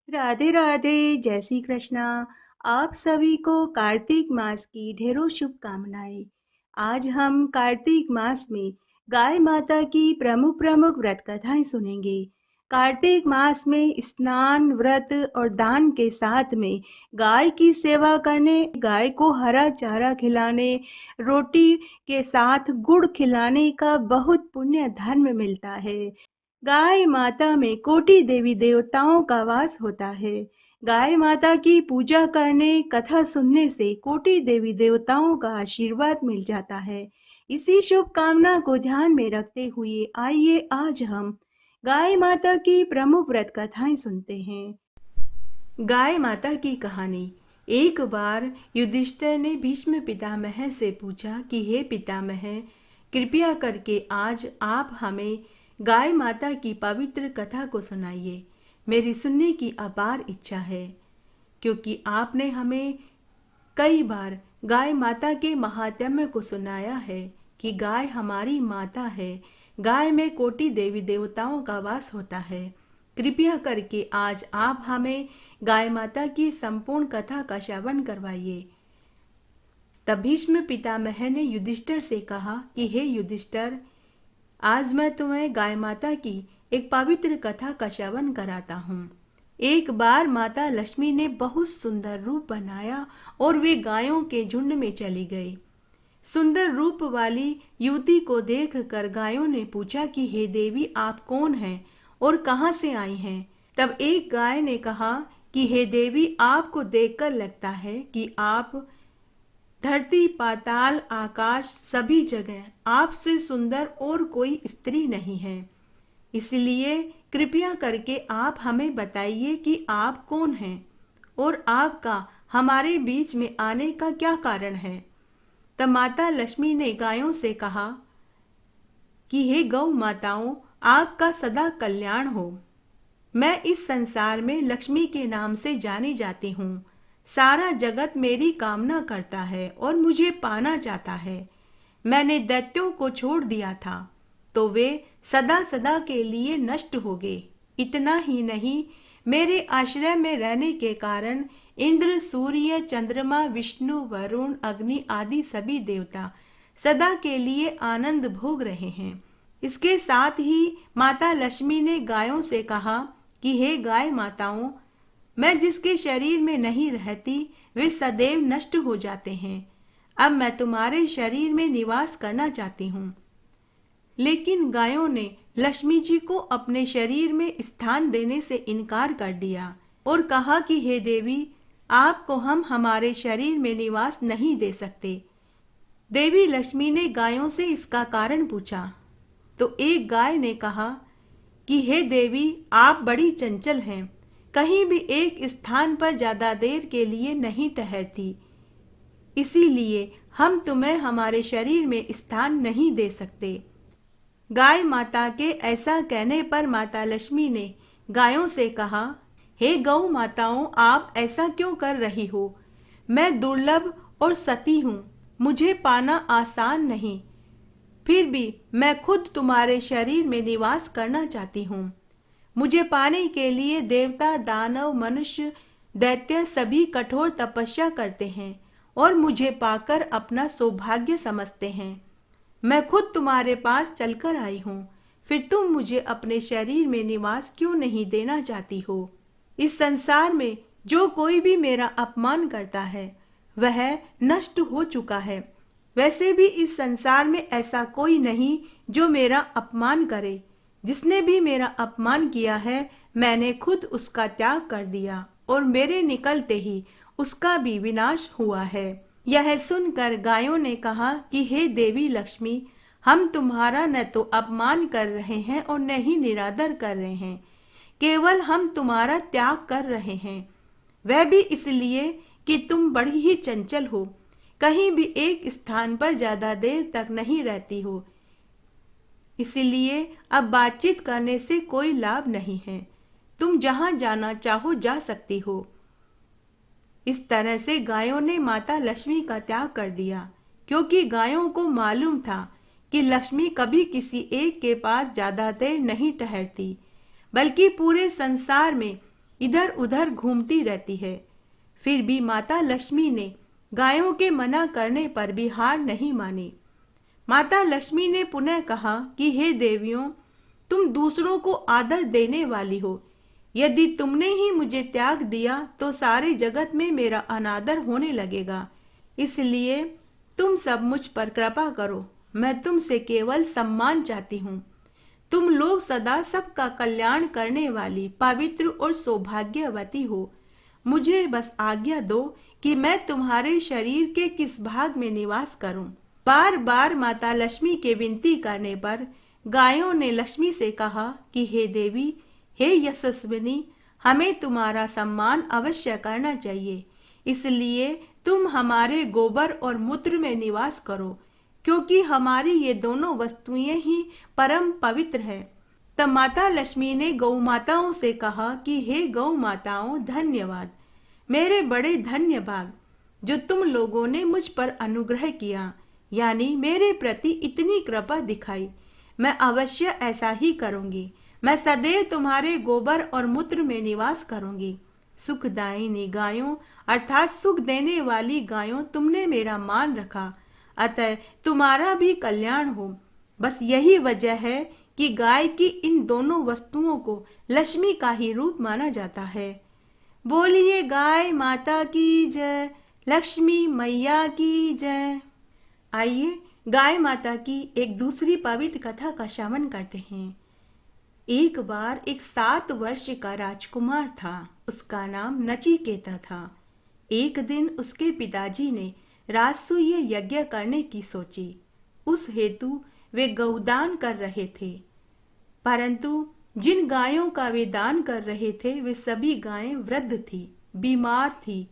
राधे राधे, जय श्री कृष्णा। आप सभी को कार्तिक मास की ढेरों शुभकामनाएं। आज हम कार्तिक मास में गाय माता की प्रमुख प्रमुख व्रत कथाएं सुनेंगे। कार्तिक मास में स्नान, व्रत और दान के साथ में गाय की सेवा करने, गाय को हरा चारा खिलाने, रोटी के साथ गुड़ खिलाने का बहुत पुण्य धर्म मिलता है। गाय माता में कोटि देवी देवताओं का वास होता है। गाय माता की पूजा करने, कथा सुनने से कोटि देवी देवताओं का आशीर्वाद मिल जाता है। इसी शुभकामना को ध्यान में रखते हुए आइए आज हम गाय माता की प्रमुख व्रत कथाएं सुनते हैं। गाय माता की कहानी। एक बार युधिष्ठिर ने भीष्म पितामह से पूछा कि हे पितामह, कृपया करके आज आप हमें गाय माता की पवित्र कथा को सुनाइए। मेरी सुनने की अपार इच्छा है, क्योंकि आपने हमें कई बार गाय माता के महात्म्य को सुनाया है कि गाय हमारी माता है। गाय में कोटि देवी देवताओं का वास होता है। कृपया करके आज आप हमें गाय माता की संपूर्ण कथा का श्रवण करवाइए। तब भीष्म पितामह ने युधिष्ठिर से कहा कि हे युधिष्ठिर, आज मैं तुम्हें गाय माता की एक पवित्र कथा का श्रवण कराता हूँ। एक बार माता लक्ष्मी ने बहुत सुंदर रूप बनाया और वे गायों के झुंड में चली गई। सुंदर रूप वाली युवती को देखकर गायों ने पूछा कि हे देवी, आप कौन हैं और कहाँ से आई हैं? तब एक गाय ने कहा कि हे देवी, आपको देखकर लगता है कि आप धरती, पाताल, आकाश, सभी जगह आपसे सुंदर और कोई स्त्री नहीं है। इसलिए कृपया करके आप हमें बताइए कि आप कौन हैं और आपका हमारे बीच में आने का क्या कारण है। तब माता लक्ष्मी ने गायों से कहा कि हे गौ माताओं, आपका सदा कल्याण हो। मैं इस संसार में लक्ष्मी के नाम से जानी जाती हूँ। सारा जगत मेरी कामना करता है और मुझे पाना चाहता है। मैंने दैत्यों को छोड़ दिया था तो वे सदा सदा के लिए नष्ट हो गए। इतना ही नहीं, मेरे आश्रय में रहने के कारण इंद्र, सूर्य, चंद्रमा, विष्णु, वरुण, अग्नि आदि सभी देवता सदा के लिए आनंद भोग रहे हैं। इसके साथ ही माता लक्ष्मी ने गायों से कहा कि हे गाय माताओं, मैं जिसके शरीर में नहीं रहती वे सदैव नष्ट हो जाते हैं। अब मैं तुम्हारे शरीर में निवास करना चाहती हूँ। लेकिन गायों ने लक्ष्मी जी को अपने शरीर में स्थान देने से इनकार कर दिया और कहा कि हे देवी, आपको हम हमारे शरीर में निवास नहीं दे सकते। देवी लक्ष्मी ने गायों से इसका कारण पूछा तो एक गाय ने कहा कि हे देवी, आप बड़ी चंचल हैं, कहीं भी एक स्थान पर ज्यादा देर के लिए नहीं ठहरती, इसीलिए हम तुम्हें हमारे शरीर में स्थान नहीं दे सकते। गाय माता के ऐसा कहने पर माता लक्ष्मी ने गायों से कहा, हे गौ माताओं, आप ऐसा क्यों कर रही हो? मैं दुर्लभ और सती हूँ, मुझे पाना आसान नहीं। फिर भी मैं खुद तुम्हारे शरीर में निवास करना चाहती हूँ। मुझे पाने के लिए देवता, दानव, मनुष्य, दैत्य सभी कठोर तपस्या करते हैं और मुझे पाकर अपना सौभाग्य समझते हैं। मैं खुद तुम्हारे पास चलकर आई हूँ, फिर तुम मुझे अपने शरीर में निवास क्यों नहीं देना चाहती हो? इस संसार में जो कोई भी मेरा अपमान करता है वह नष्ट हो चुका है। वैसे भी इस संसार में ऐसा कोई नहीं जो मेरा अपमान करे। जिसने भी मेरा अपमान किया है मैंने खुद उसका त्याग कर दिया और मेरे निकलते ही उसका भी विनाश हुआ है। यह सुनकर गायों ने कहा कि हे देवी लक्ष्मी, हम तुम्हारा न तो अपमान कर रहे हैं और न ही निरादर कर रहे हैं, केवल हम तुम्हारा त्याग कर रहे हैं। वह भी इसलिए कि तुम बड़ी ही चंचल हो, कहीं भी एक स्थान पर ज्यादा देर तक नहीं रहती हो, इसलिए अब बातचीत करने से कोई लाभ नहीं है। तुम जहां जाना चाहो जा सकती हो। इस तरह से गायों ने माता लक्ष्मी का त्याग कर दिया, क्योंकि गायों को मालूम था कि लक्ष्मी कभी किसी एक के पास ज्यादा देर नहीं ठहरती, बल्कि पूरे संसार में इधर उधर घूमती रहती है। फिर भी माता लक्ष्मी ने गायों के मना करने पर भी हार नहीं मानी। माता लक्ष्मी ने पुनः कहा कि हे देवियों, तुम दूसरों को आदर देने वाली हो। यदि तुमने ही मुझे त्याग दिया तो सारे जगत में मेरा अनादर होने लगेगा। इसलिए तुम सब मुझ पर कृपा करो। मैं तुमसे केवल सम्मान चाहती हूँ। तुम लोग सदा सबका कल्याण करने वाली पवित्र और सौभाग्यवती हो। मुझे बस आज्ञा दो कि मैं तुम्हारे शरीर के किस भाग में निवास करूं। बार बार माता लक्ष्मी के विनती करने पर गायों ने लक्ष्मी से कहा कि हे देवी, हे यशस्विनी, हमें तुम्हारा सम्मान अवश्य करना चाहिए। इसलिए तुम हमारे गोबर और मूत्र में निवास करो, क्योंकि हमारी ये दोनों वस्तुएं ही परम पवित्र है। तब माता लक्ष्मी ने गौ माताओं से कहा कि हे गौ माताओं, धन्यवाद, मेरे बड़े धन्यवाद जो तुम लोगों ने मुझ पर अनुग्रह किया, यानी मेरे प्रति इतनी कृपा दिखाई। मैं अवश्य ऐसा ही करूंगी। मैं सदैव तुम्हारे गोबर और मूत्र में निवास करूंगी। सुखदायिनी गायों अर्थात सुख देने वाली गायों, तुमने मेरा मान रखा, अतः तुम्हारा भी कल्याण हो। बस यही वजह है कि गाय की इन दोनों वस्तुओं को लक्ष्मी का ही रूप माना जाता है। बोलिए गाय माता की जय, लक्ष्मी मैया की जय। आइए गाय माता की एक दूसरी पवित्र कथा का श्रवण करते हैं। एक बार एक 7 वर्ष का राजकुमार था। उसका नाम नचिकेता था। एक दिन उसके पिताजी ने राजसूय यज्ञ करने की सोची। उस हेतु वे गौदान कर रहे थे, परंतु जिन गायों का वे दान कर रहे थे वे सभी गायें वृद्ध थी, बीमार थी।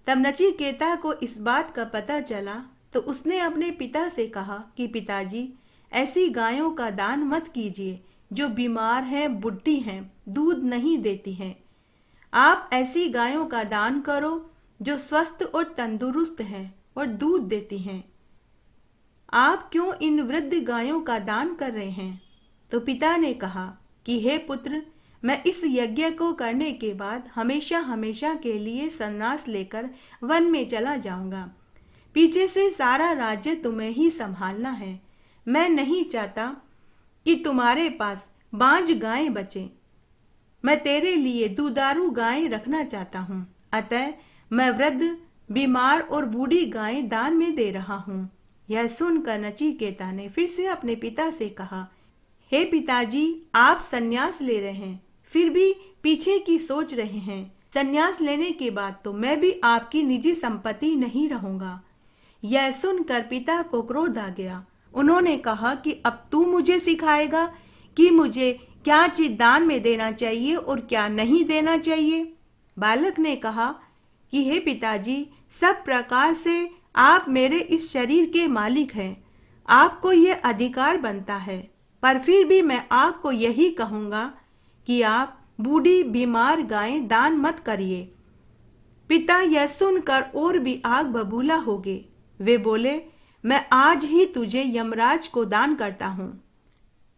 तब नचिकेता को इस बात का पता चला तो उसने अपने पिता से कहा कि पिताजी, ऐसी गायों का दान मत कीजिए जो बीमार हैं, बुढ़ी हैं, दूध नहीं देती हैं। आप ऐसी गायों का दान करो जो स्वस्थ और तंदुरुस्त हैं और दूध देती हैं। आप क्यों इन वृद्ध गायों का दान कर रहे हैं? तो पिता ने कहा कि हे पुत्र, मैं इस यज्ञ को करने के बाद हमेशा हमेशा के लिए संन्यास लेकर वन में चला जाऊंगा। पीछे से सारा राज्य तुम्हें ही संभालना है। मैं नहीं चाहता कि तुम्हारे पास बांझ गायें बचे। मैं तेरे लिए दुधारू गायें रखना चाहता हूँ। अतः मैं वृद्ध, बीमार और बूढ़ी गायें दान में दे रहा हूँ। यह सुनकर नचिकेता ने फिर से अपने पिता से कहा, हे पिताजी, आप संन्यास ले रहे हैं, फिर भी पीछे की सोच रहे हैं। संन्यास लेने के बाद तो मैं भी आपकी निजी संपत्ति नहीं रहूंगा। यह सुनकर पिता को क्रोध आ गया। उन्होंने कहा कि अब तू मुझे सिखाएगा कि मुझे क्या चीज दान में देना चाहिए और क्या नहीं देना चाहिए। बालक ने कहा कि हे पिताजी, सब प्रकार से आप मेरे इस शरीर के मालिक हैं, आपको यह अधिकार बनता है, पर फिर भी मैं आपको यही कहूँगा कि आप बूढ़ी बीमार गायें दान मत करिए। पिता यह सुनकर और भी आग बबूला हो गए। वे बोले, मैं आज ही तुझे यमराज को दान करता हूँ।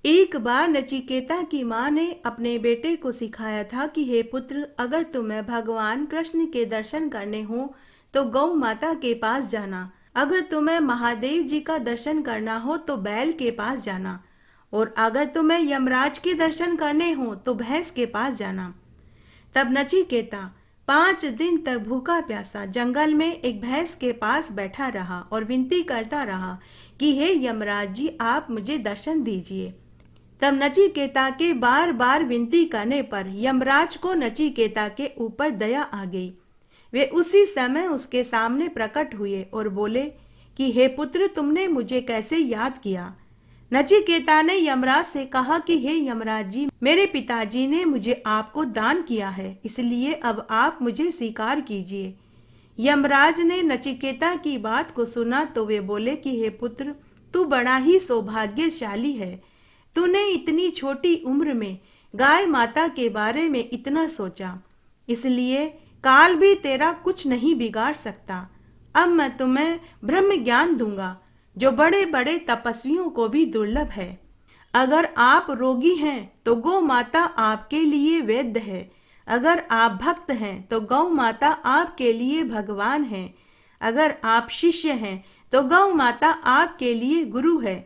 एक बार नचिकेता की माँ ने अपने बेटे को सिखाया था कि हे पुत्र, अगर तुम्हें भगवान कृष्ण के दर्शन करने हो तो गौ माता के पास जाना। अगर तुम्हें महादेव जी का दर्शन करना हो तो बैल के पास जाना, और अगर तुम्हें यमराज के दर्शन करने हो तो भैंस के पास जाना। तब नचिकेता 5 दिन तक भूखा प्यासा जंगल में एक भैंस के पास बैठा रहा और विनती करता रहा कि हे यमराज जी, आप मुझे दर्शन दीजिए। तब नचिकेता के बार बार विनती करने पर यमराज को नचिकेता के ऊपर दया आ गई। वे उसी समय उसके सामने प्रकट हुए और बोले कि हे पुत्र, तुमने मुझे कैसे याद किया? नचिकेता ने यमराज से कहा कि हे यमराज जी, मेरे पिताजी ने मुझे आपको दान किया है, इसलिए अब आप मुझे स्वीकार कीजिए। यमराज ने नचिकेता की बात को सुना तो वे बोले कि हे पुत्र, तू बड़ा ही सौभाग्यशाली है। तूने इतनी छोटी उम्र में गाय माता के बारे में इतना सोचा, इसलिए काल भी तेरा कुछ नहीं बिगाड़ सकता। अब मैं तुम्हें ब्रह्म ज्ञान दूंगा जो बड़े बड़े तपस्वियों को भी दुर्लभ है। अगर आप रोगी हैं तो गौ माता आपके लिए वैद्य है। अगर आप भक्त हैं तो गौ माता आपके लिए भगवान है। अगर आप शिष्य हैं तो गौ माता आपके लिए गुरु है।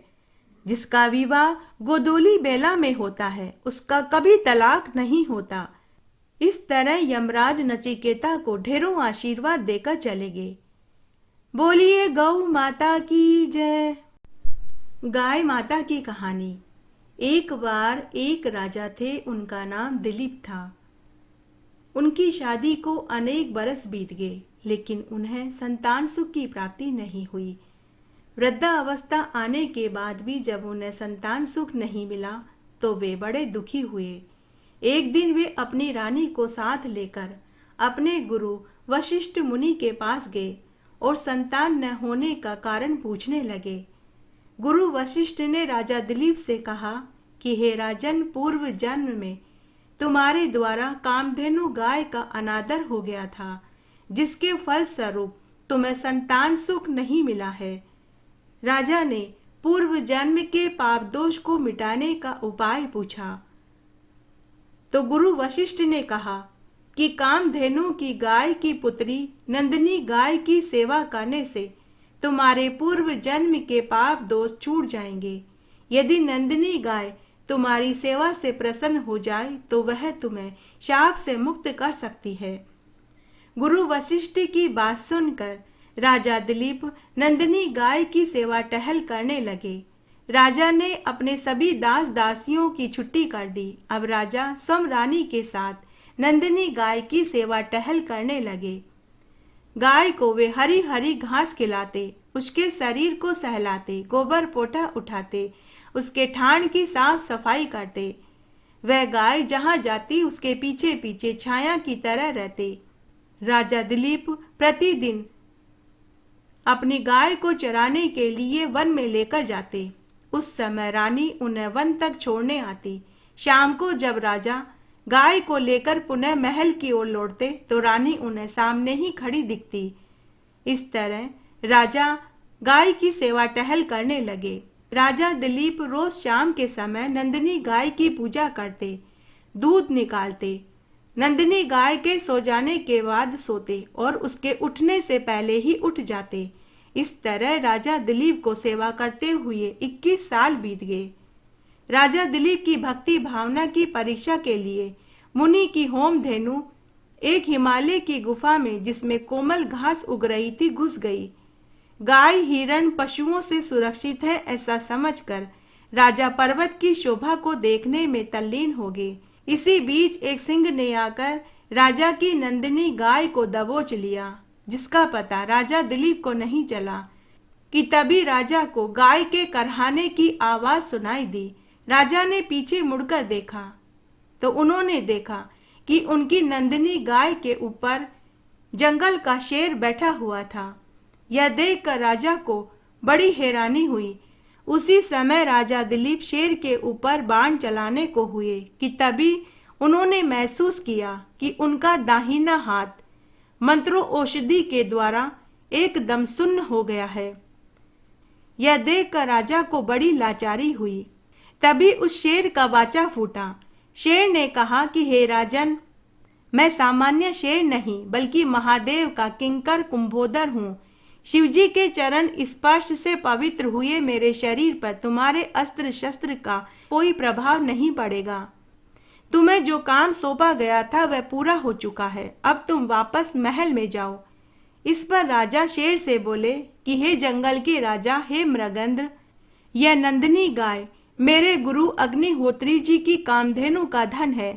जिसका विवाह गोदोली बेला में होता है उसका कभी तलाक नहीं होता। इस तरह यमराज नचिकेता को ढेरों आशीर्वाद देकर चले गए। बोलिए गौ माता की जय। गाय माता की कहानी। एक बार एक राजा थे, उनका नाम दिलीप था। उनकी शादी को अनेक बरस बीत गए, लेकिन उन्हें संतान सुख की प्राप्ति नहीं हुई। वृद्धावस्था आने के बाद भी जब उन्हें संतान सुख नहीं मिला तो वे बड़े दुखी हुए। एक दिन वे अपनी रानी को साथ लेकर अपने गुरु वशिष्ठ मुनि के पास गए और संतान न होने का कारण पूछने लगे। गुरु वशिष्ठ ने राजा दिलीप से कहा कि हे राजन, पूर्व जन्म में तुम्हारे द्वारा कामधेनु गाय का अनादर हो गया था, जिसके फल स्वरूप तुम्हें संतान सुख नहीं मिला है। राजा ने पूर्व जन्म के पाप दोष को मिटाने का उपाय पूछा तो गुरु वशिष्ठ ने कहा कि कामधेनु की गाय की पुत्री नंदिनी गाय की सेवा करने से तुम्हारे पूर्व जन्म के पाप दोष छूट जाएंगे। यदि नंदिनी गाय तुम्हारी सेवा से प्रसन्न हो जाए तो वह तुम्हें शाप से मुक्त कर सकती है। गुरु वशिष्ठ की बात सुनकर राजा दिलीप नंदिनी गाय की सेवा टहल करने लगे। राजा ने अपने सभी दास दासियों की छुट्टी कर दी। अब राजा स्वयं रानी के साथ नंदिनी गाय की सेवा टहल करने लगे। गाय को वे हरी हरी घास खिलाते, उसके शरीर को सहलाते, गोबर पोटा उठाते, उसके थान की साफ सफाई करते। वह गाय जहां जाती उसके पीछे पीछे छाया की तरह रहते। राजा दिलीप प्रतिदिन अपनी गाय को चराने के लिए वन में लेकर जाते। उस समय रानी उन्हें वन तक छोड़ने आती। शाम को जब राजा गाय को लेकर पुनः महल की ओर लौटते तो रानी उन्हें सामने ही खड़ी दिखती। इस तरह राजा गाय की सेवा टहल करने लगे। राजा दिलीप रोज शाम के समय नंदिनी गाय की पूजा करते, दूध निकालते, नंदिनी गाय के सो जाने के बाद सोते और उसके उठने से पहले ही उठ जाते। इस तरह राजा दिलीप को सेवा करते हुए 21 साल बीत गए। राजा दिलीप की भक्ति भावना की परीक्षा के लिए मुनि की होम धेनु एक हिमालय की गुफा में, जिसमें कोमल घास उग रही थी, घुस गई। गाय हिरण पशुओं से सुरक्षित है ऐसा समझकर राजा पर्वत की शोभा को देखने में तल्लीन हो गए। इसी बीच एक सिंह ने आकर राजा की नंदिनी गाय को दबोच लिया, जिसका पता राजा दिलीप को नहीं चला कि तभी राजा को गाय के करहाने की आवाज सुनाई दी। राजा ने पीछे मुड़कर देखा तो उन्होंने देखा कि उनकी नंदिनी गाय के ऊपर जंगल का शेर बैठा हुआ था। यह देखकर राजा को बड़ी हैरानी हुई। उसी समय राजा दिलीप शेर के ऊपर बाण चलाने को हुए कि तभी उन्होंने महसूस किया कि उनका दाहिना हाथ मंत्रों औषधि के द्वारा एकदम सुन्न हो गया है। यह देखकर राजा को बड़ी लाचारी हुई। तभी उस शेर का वाचा फूटा। शेर ने कहा कि हे राजन, मैं सामान्य शेर नहीं बल्कि महादेव का किंकर कुंभोदर हूँ। शिवजी के चरण स्पर्श से पवित्र हुए मेरे शरीर पर तुम्हारे अस्त्र शस्त्र का कोई प्रभाव नहीं पड़ेगा। तुम्हें जो काम सौंपा गया था वह पूरा हो चुका है। अब तुम वापस महल में जाओ। इस पर राजा शेर से बोले कि हे जंगल के राजा, हे मृगेंद्र, यह नंदिनी गाय मेरे गुरु अग्निहोत्री जी की कामधेनु का धन है।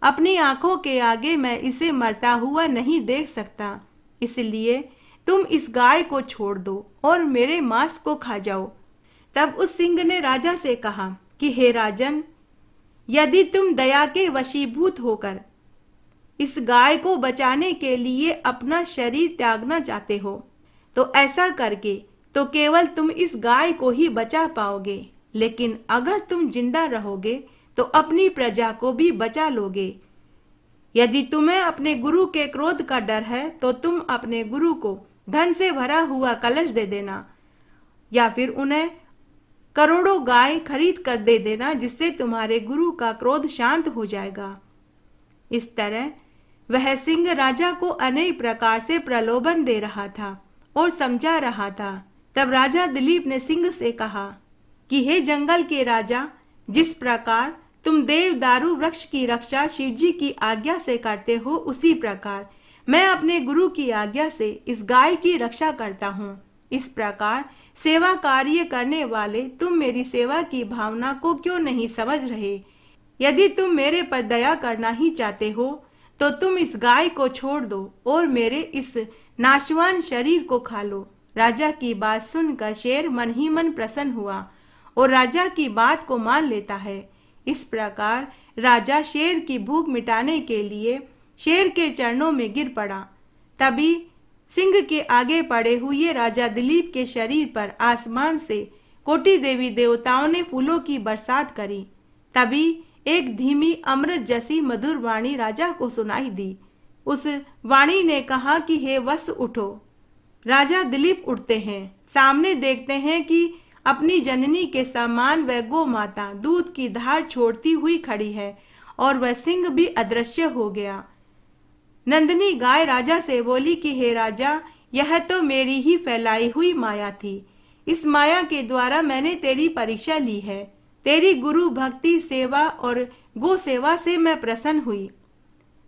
अपनी आंखों के आगे मैं इसे मरता हुआ नहीं देख सकता, इसलिए तुम इस गाय को छोड़ दो और मेरे मांस को खा जाओ। तब उस सिंह ने राजा से कहा कि हे राजन, यदि तुम दया के वशीभूत होकर इस गाय को बचाने के लिए अपना शरीर त्यागना चाहते हो तो ऐसा करके तो केवल तुम इस गाय को ही बचा पाओगे, लेकिन अगर तुम जिंदा रहोगे तो अपनी प्रजा को भी बचा लोगे। यदि तुम्हें अपने गुरु के क्रोध का डर है तो तुम अपने गुरु को धन से भरा हुआ कलश दे देना या फिर उन्हें करोड़ों गाय खरीद कर दे देना, जिससे तुम्हारे गुरु का क्रोध शांत हो जाएगा। इस तरह वह सिंह राजा को अनेक प्रकार से प्रलोभन दे रहा था और समझा रहा था। तब राजा दिलीप ने सिंह से कहा कि हे जंगल के राजा, जिस प्रकार तुम देवदारू वृक्ष की रक्षा शिवजी की आज्ञा से करते हो, उसी प्रकार मैं अपने गुरु की आज्ञा से इस गाय की रक्षा करता हूँ। इस प्रकार सेवा कार्य करने वाले तुम मेरी सेवा की भावना को क्यों नहीं समझ रहे? यदि तुम मेरे पर दया करना ही चाहते हो तो तुम इस गाय को छोड़ दो और मेरे इस नाशवान शरीर को खा लो। राजा की बात सुनकर शेर मन ही मन प्रसन्न हुआ और राजा की बात को मान लेता है। इस प्रकार राजा शेर की भूख मिटाने के लिए शेर के चरणों में गिर पड़ा। तभी सिंह के आगे पड़े हुए राजा दिलीप के शरीर पर आसमान से कोटि देवी देवताओं ने फूलों की बरसात करी। तभी एक धीमी अमृत जैसी मधुर वाणी राजा को सुनाई दी। उस वाणी ने कहा कि हे वत्स उठो। राजा दिलीप उठते हैं, सामने देखते हैं कि अपनी जननी के समान वह गौ माता दूध की धार छोड़ती हुई खड़ी है और वह सिंह भी अदृश्य हो गया। नंदिनी गाय राजा से बोली कि हे राजा, यह तो मेरी ही फैलाई हुई माया थी। इस माया के द्वारा मैंने तेरी परीक्षा ली है। तेरी गुरु भक्ति सेवा और गो सेवा से मैं प्रसन्न हुई।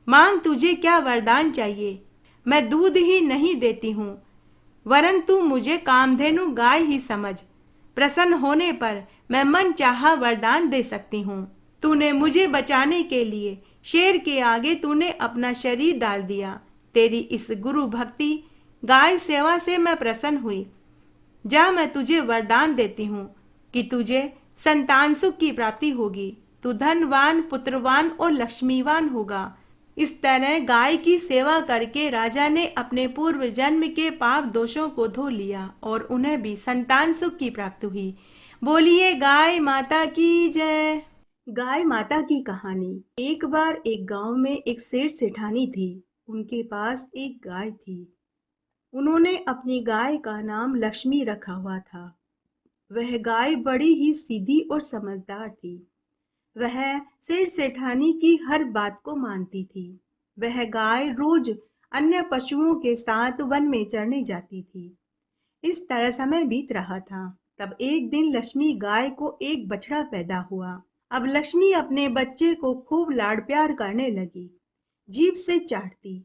मांग, तुझे क्या वरदान चाहिए? मैं दूध ही नहीं देती हूँ, वरन तू मुझे कामधेनु गाय ही समझ। प्रसन्न होने पर मैं मन चाहा वरदान दे सकती हूँ। तूने मुझे बचाने के लिए शेर के आगे तूने अपना शरीर डाल दिया। तेरी इस गुरु भक्ति गाय सेवा से मैं प्रसन्न हुई। जा, मैं तुझे वरदान देती हूँ कि तुझे संतान सुख की प्राप्ति होगी। तू धनवान, पुत्रवान और लक्ष्मीवान होगा। इस तरह गाय की सेवा करके राजा ने अपने पूर्व जन्म के पाप दोषों को धो लिया और उन्हें भी संतान सुख की प्राप्ति हुई। बोलिए गाय माता की जय। गाय माता की कहानी। एक बार एक गांव में एक सेठ सेठानी थी। उनके पास एक गाय थी। उन्होंने अपनी गाय का नाम लक्ष्मी रखा हुआ था। वह गाय बड़ी ही सीधी और समझदार थी। वह सेठ सेठानी की हर बात को मानती थी। वह गाय रोज अन्य पशुओं के साथ वन में चरने जाती थी। इस तरह समय बीत रहा था। तब एक दिन लक्ष्मी गाय को एक बछड़ा पैदा हुआ। अब लक्ष्मी अपने बच्चे को खूब लाड़ प्यार करने लगी, जीभ से चाटती।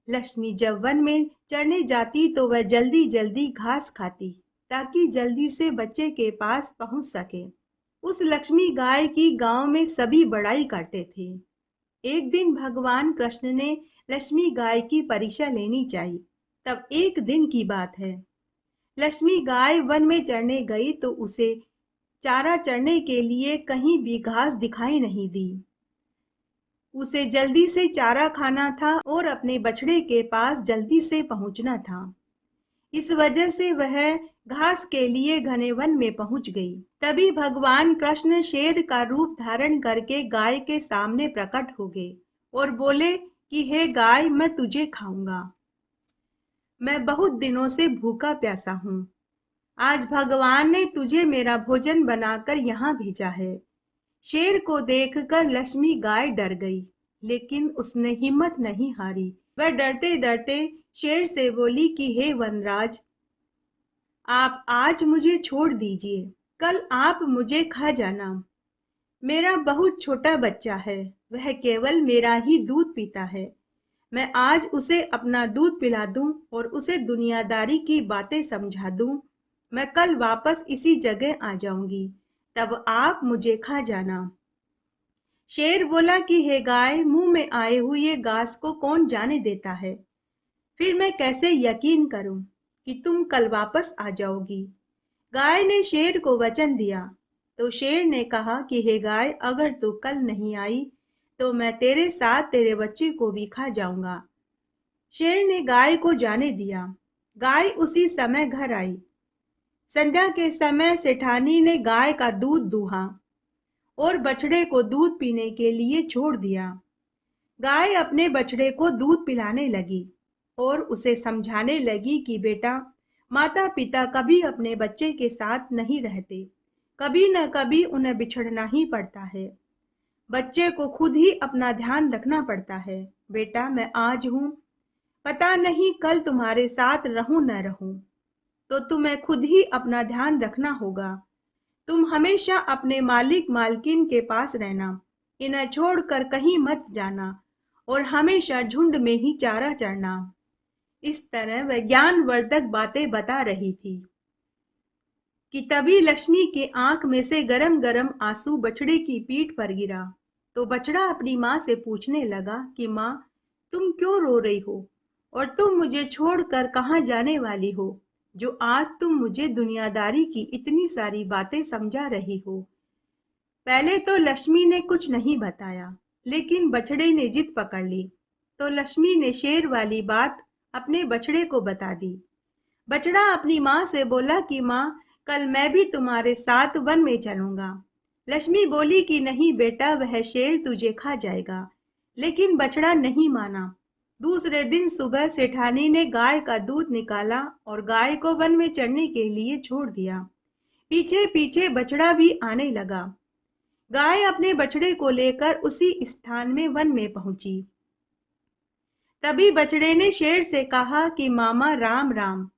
लक्ष्मी जब वन में चरने जाती तो वह जल्दी जल्दी घास खाती ताकि जल्दी से बच्चे के पास पहुंच सके। उस लक्ष्मी गाय की गांव में सभी बड़ाई करते थे। एक दिन भगवान कृष्ण ने लक्ष्मी गाय की परीक्षा लेनी चाहिए। तब एक दिन की बात है। लक्ष्मी गाय वन में चरने गई तो उसे चारा चरने के लिए कहीं भी घास दिखाई नहीं दी। उसे जल्दी से चारा खाना था और अपने बछड़े के पास जल्दी से पहुंचना था। इस वजह से वह घास के लिए घने वन में पहुंच गई। तभी भगवान कृष्ण शेर का रूप धारण करके गाय के सामने प्रकट हो गए और बोले कि हे गाय, मैं तुझे खाऊंगा। मैं बहुत दिनों से भूखा प्यासा हूँ। आज भगवान ने तुझे मेरा भोजन बनाकर यहाँ भेजा है। शेर को देखकर लक्ष्मी गाय डर गई, लेकिन उसने हिम्मत नहीं हारी। वह डरते डरते शेर से बोली कि हे वनराज, आप आज मुझे छोड़ दीजिए, कल आप मुझे खा जाना। मेरा बहुत छोटा बच्चा है, वह केवल मेरा ही दूध पीता है। मैं आज उसे अपना दूध पिला दूं और उसे दुनियादारी की बातें समझा दूं। मैं कल वापस इसी जगह आ जाऊंगी, तब आप मुझे खा जाना। शेर बोला कि हे गाय, मुंह में आए हुए घास को कौन जाने देता है? फिर मैं कैसे यकीन करूं कि तुम कल वापस आ जाओगी? गाय ने शेर को वचन दिया। तो शेर ने कहा कि हे गाय, अगर तू कल नहीं आई तो मैं तेरे साथ तेरे बच्चे को भी खा जाऊंगा। शेर ने गाय को जाने दिया। गाय उसी समय घर आई। संध्या के समय सेठानी ने गाय का दूध दूहा और बछड़े को दूध पीने के लिए छोड़ दिया। गाय अपने बछड़े को दूध पिलाने लगी और उसे समझाने लगी कि बेटा, माता पिता कभी अपने बच्चे के साथ नहीं रहते, कभी न कभी उन्हें बिछड़ना ही पड़ता है। बच्चे को खुद ही अपना ध्यान रखना पड़ता है। बेटा, मैं आज हूँ, पता नहीं कल तुम्हारे साथ रहूं न रहूं, तो तुम्हें खुद ही अपना ध्यान रखना होगा। तुम हमेशा अपने मालिक मालकिन के पास रहना, इन्हें छोड़कर कहीं मत जाना और हमेशा झुंड में ही चारा चरना। इस तरह वह ज्ञानवर्धक बातें बता रही थी कि तभी लक्ष्मी के आंख में से गरम गरम आंसू बछड़े की पीठ पर गिरा। तो बछड़ा अपनी माँ से पूछने लगा कि माँ, तुम क्यों रो रही हो और तुम मुझे छोड़कर कहाँ जाने वाली हो, जो आज तुम मुझे दुनियादारी की इतनी सारी बातें समझा रही हो। पहले तो लक्ष्मी ने कुछ नहीं बताया, लेकिन बछड़े ने जिद पकड़ ली। तो लक्ष्मी ने शेर वाली बात अपने बछड़े को बता दी। बछड़ा अपनी माँ से बोला कि माँ, कल मैं भी तुम्हारे साथ वन में चलूंगा। लक्ष्मी बोली कि नहीं बेटा, वह शेर तुझे खा जाएगा। लेकिन बछड़ा नहीं माना। दूसरे दिन सुबह सेठानी ने गाय का दूध निकाला और गाय को वन में चरने के लिए छोड़ दिया। पीछे पीछे बछड़ा भी आने लगा। गाय अपने बछड़े को लेकर उसी स्थान में वन में पहुंची। तभी बछड़े ने शेर से कहा कि मामा राम राम,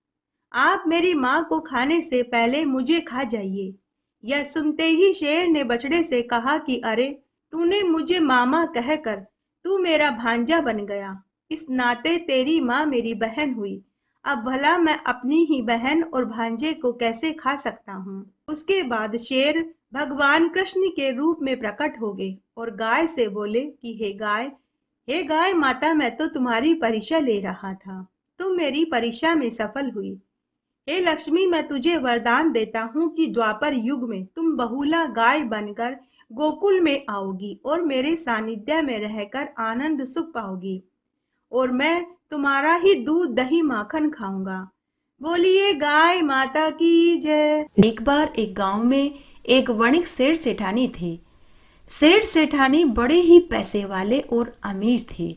आप मेरी माँ को खाने से पहले मुझे खा जाइए। यह सुनते ही शेर ने बछड़े से कहा कि अरे, तूने मुझे मामा कहकर तू मेरा भांजा बन गया। इस नाते तेरी माँ मेरी बहन हुई। अब भला मैं अपनी ही बहन और भांजे को कैसे खा सकता हूँ। उसके बाद शेर भगवान कृष्ण के रूप में प्रकट हो गए और गाय से बोले कि हे गाय माता, मैं तो तुम्हारी परीक्षा ले रहा था, तुम मेरी परीक्षा में सफल हुई। हे लक्ष्मी, मैं तुझे वरदान देता हूँ कि द्वापर युग में तुम बहुला गाय बनकर गोकुल में आओगी और मेरे सानिध्य में रहकर आनंद सुख पाओगी, और मैं तुम्हारा ही दूध दही माखन खाऊंगा। बोलिए गाय माता की जय। एक बार एक गांव में एक वणिक सेठ सेठानी थे। सेठ सेठानी बड़े ही पैसे वाले और अमीर थे।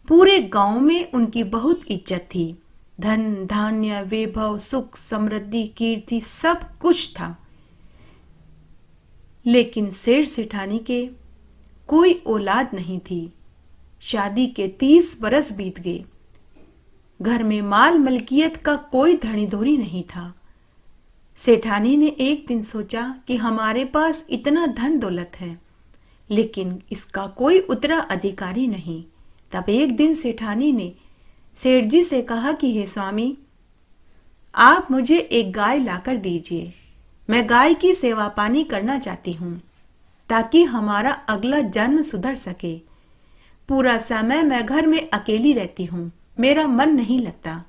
पूरे गांव में उनकी बहुत इज्जत थी। धन धान्य वैभव सुख समृद्धि कीर्ति सब कुछ था। लेकिन सेठ सेठानी के कोई औलाद नहीं थी। शादी के 30 बरस बीत गए। घर में माल मलकियत का कोई धनी धोरी नहीं था। सेठानी ने एक दिन सोचा कि हमारे पास इतना धन दौलत है, लेकिन इसका कोई उत्तराधिकारी नहीं। तब एक दिन सेठानी ने सेठ जी से कहा कि हे स्वामी, आप मुझे एक गाय लाकर दीजिए। मैं गाय की सेवा पानी करना चाहती हूँ, ताकि हमारा अगला जन्म सुधर सके। पूरा समय मैं घर में अकेली रहती हूँ, मेरा मन नहीं लगता।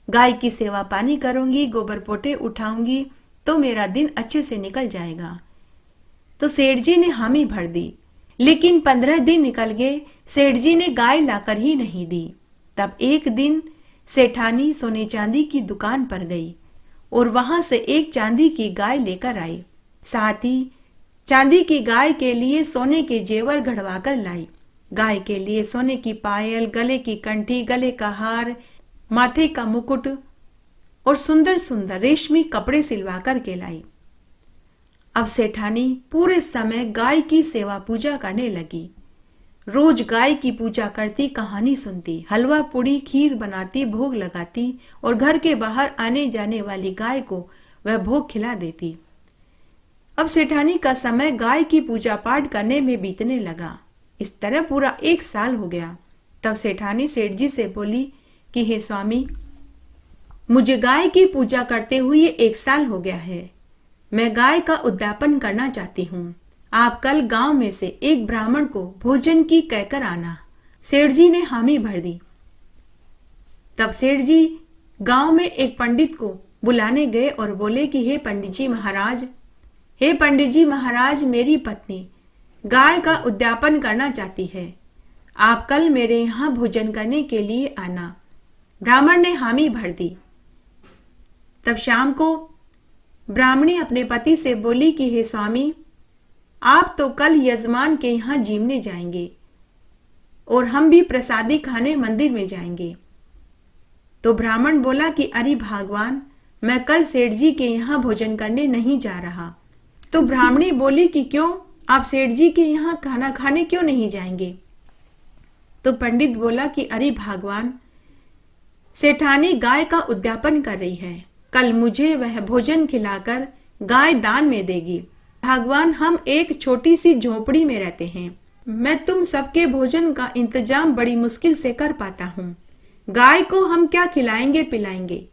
गाय की सेवा पानी करूंगी, गोबर पोटे उठाऊंगी, तो मेरा दिन अच्छे से निकल जाएगा। तो सेठ जी ने हामी भर दी। लेकिन 15 दिन निकल गए, सेठ जी ने गाय लाकर ही नहीं दी। तब एक दिन सेठानी सोने चांदी की दुकान पर गई और वहां से एक चांदी की गाय लेकर आई। साथ ही चांदी की गाय के लिए सोने के जेवर गढ़वा कर लाई। गाय के लिए सोने की पायल, गले की कंठी, गले का हार, माथे का मुकुट और सुंदर सुंदर रेशमी कपड़े सिलवा कर के लाई। अब सेठानी पूरे समय गाय की सेवा पूजा करने लगी। रोज गाय की पूजा करती, कहानी सुनती, हलवा पूड़ी खीर बनाती, भोग लगाती और घर के बाहर आने जाने वाली गाय को वह भोग खिला देती। अब सेठानी का समय गाय की पूजा पाठ करने में बीतने लगा। इस तरह पूरा 1 साल हो गया। तब सेठानी सेठ जी से बोली कि हे स्वामी, मुझे गाय की पूजा करते हुए 1 साल हो गया है। मैं गाय का उद्यापन करना चाहती हूँ। आप कल गांव में से एक ब्राह्मण को भोजन की कहकर आना। सेठ जी ने हामी भर दी। तब सेठ जी गांव में एक पंडित को बुलाने गए और बोले कि हे पंडित जी महाराज, मेरी पत्नी गाय का उद्यापन करना चाहती है। आप कल मेरे यहाँ भोजन करने के लिए आना। ब्राह्मण ने हामी भर दी। तब शाम को ब्राह्मणी अपने पति से बोली कि हे स्वामी, आप तो कल यजमान के यहाँ जीवने जाएंगे और हम भी प्रसादी खाने मंदिर में जाएंगे। तो ब्राह्मण बोला कि अरे भगवान, मैं कल सेठ जी के यहाँ भोजन करने नहीं जा रहा। तो ब्राह्मणी बोली कि क्यों, आप सेठ जी के यहाँ खाना खाने क्यों नहीं जाएंगे? तो पंडित बोला कि अरे भगवान, सेठानी गाय का उद्यापन कर रही है, कल मुझे वह भोजन खिलाकर गाय दान में देगी। भगवान, हम एक छोटी सी झोपड़ी में रहते हैं, मैं तुम सबके भोजन का इंतजाम बड़ी मुश्किल से कर पाता हूँ। गाय को हम क्या खिलाएंगे पिलाएंगे